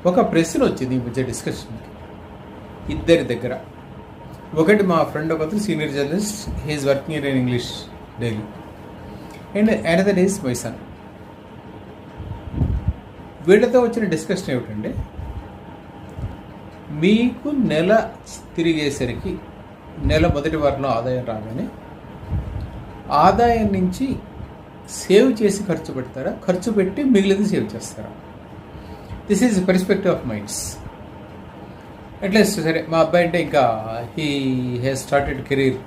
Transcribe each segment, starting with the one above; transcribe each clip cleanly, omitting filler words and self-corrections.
ఒక ప్రశ్న వచ్చింది ఈ మధ్య డిస్కషన్కి ఇద్దరి దగ్గర. ఒకటి మా ఫ్రెండ్ ఒకరు senior journalist, he is working in English daily, and another is my son. వీళ్ళతో వచ్చిన డిస్కషన్ ఏమిటంటే, మీకు నెల తిరిగేసరికి నెల మొదటి వారంలో ఆదాయం రాగానే ఆదాయం నుంచి సేవ్ చేసి ఖర్చు పెడతారా, ఖర్చు పెట్టి మిగిలింది సేవ్ చేస్తారా? This is perspective of minds. At least సరే మా అబ్బాయి అంటే ఇంకా he has started career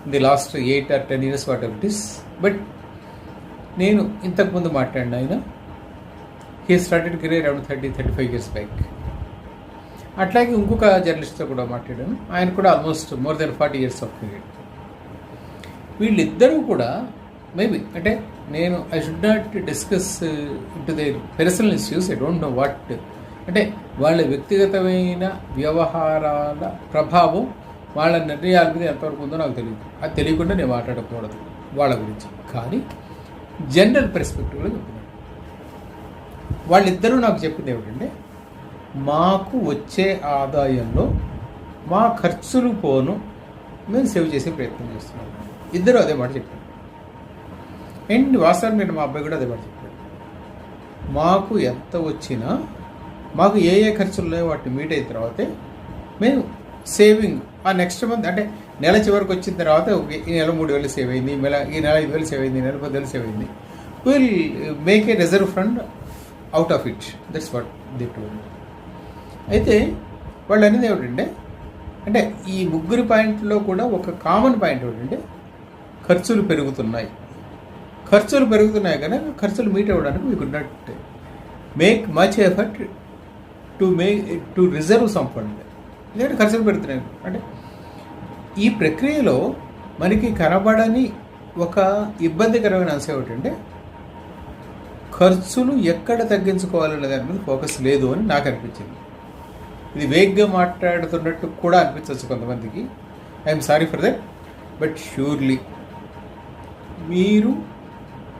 in the last 8 or 10 years what ever it is. But నేను ఇంతకుముందు మాట్లాడిన ఆయన he started career around 30-35 years back. అట్లాగే ఇంకొక జర్నలిస్ట్తో కూడా మాట్లాడాను, ఆయన కూడా almost more than 40 years of career. వీళ్ళిద్దరూ కూడా మేబీ అంటే నేను I should not discuss into there personal issues, I don't know what, అంటే వాళ్ళ వ్యక్తిగతమైన వ్యవహారాల ప్రభావం వాళ్ళ నిర్ణయాల మీద ఎంతవరకు ఉందో నాకు తెలియదు. అది తెలియకుండా నేను మాట్లాడకూడదు వాళ్ళ గురించి. కానీ జనరల్ పర్స్పెక్టివ్లో చెప్తున్నాను. వాళ్ళిద్దరూ నాకు చెప్పింది ఏమిటంటే, మాకు వచ్చే ఆదాయంలో మా ఖర్చులు పోను మేము సేవ్ చేసే ప్రయత్నం చేస్తున్నాం. ఇద్దరు అదే మాట చెప్పారు. అండ్ వాస్తవం నేను మా అబ్బాయి కూడా అదే మాట చెప్పాడు. మాకు ఎంత వచ్చినా మాకు ఏ ఖర్చులు ఉన్నాయో వాటిని మీట్ అయిన తర్వాతే మేము సేవింగ్ ఆ నెక్స్ట్ మంత్ అంటే నెల చివరికి వచ్చిన తర్వాత ఈ నెల 3,000 సేవ్ అయింది, ఈ నెల 5,000 సేవ్ అయింది, ఈ నెల 10,000 సేవ్ అయింది, will make a reserve fund out of it. That's what they told. అయితే వాళ్ళు అనేది ఏమిటంటే, అంటే ఈ ముగ్గురు పాయింట్లో కూడా ఒక కామన్ పాయింట్ ఏమిటంటే, ఖర్చులు పెరుగుతున్నాయి. ఖర్చులు పెరుగుతున్నాయి కనుక ఖర్చులు మీట్ అవ్వడానికి we could not make much effort to reserve some fund. ఎందుకంటే ఖర్చులు పెరుగుతున్నాయి. అంటే ఈ ప్రక్రియలో మనకి కనబడని ఒక ఇబ్బందికరమైన అంశం ఏమిటంటే, ఖర్చులు ఎక్కడ తగ్గించుకోవాలనే దాని మీద ఫోకస్ లేదు అని నాకు అనిపించింది. ఇది వేగ్గా మాట్లాడుతున్నట్టు కూడా అనిపించవచ్చు కొంతమందికి. I'm sorry for that. But surely మీరు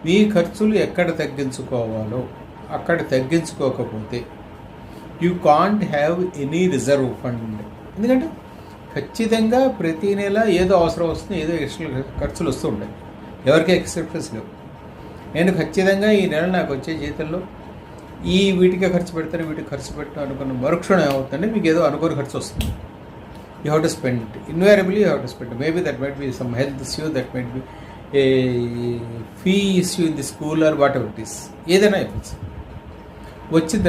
మీ ఖర్చులు ఎక్కడ తగ్గించుకోవాలో అక్కడ తగ్గించుకోకపోతే you can't have any reserve fund. ఎందుకంటే ఖచ్చితంగా ప్రతి నెల ఏదో అవసరం వస్తుంది, ఏదో ఎక్స్ట్రా ఖర్చులు వస్తూ ఉంటాయి. ఎవరికీ ఎక్సెప్షన్స్ లేవు. నేను ఖచ్చితంగా ఈ నెల నాకు వచ్చే జీతంలో వీటికే ఖర్చు పెడతాను, వీటికి ఖర్చు పెట్టాను అనుకున్న మరుక్షణం ఏమవుతుందంటే మీకు ఏదో అనుకోని ఖర్చు వస్తుంది. You have to spend, invariably you have to spend. Maybe that might be some health issue, that might be a fee issue in the school or whatever it is, ఏదైనా అయిపోతుంది. వచ్చిన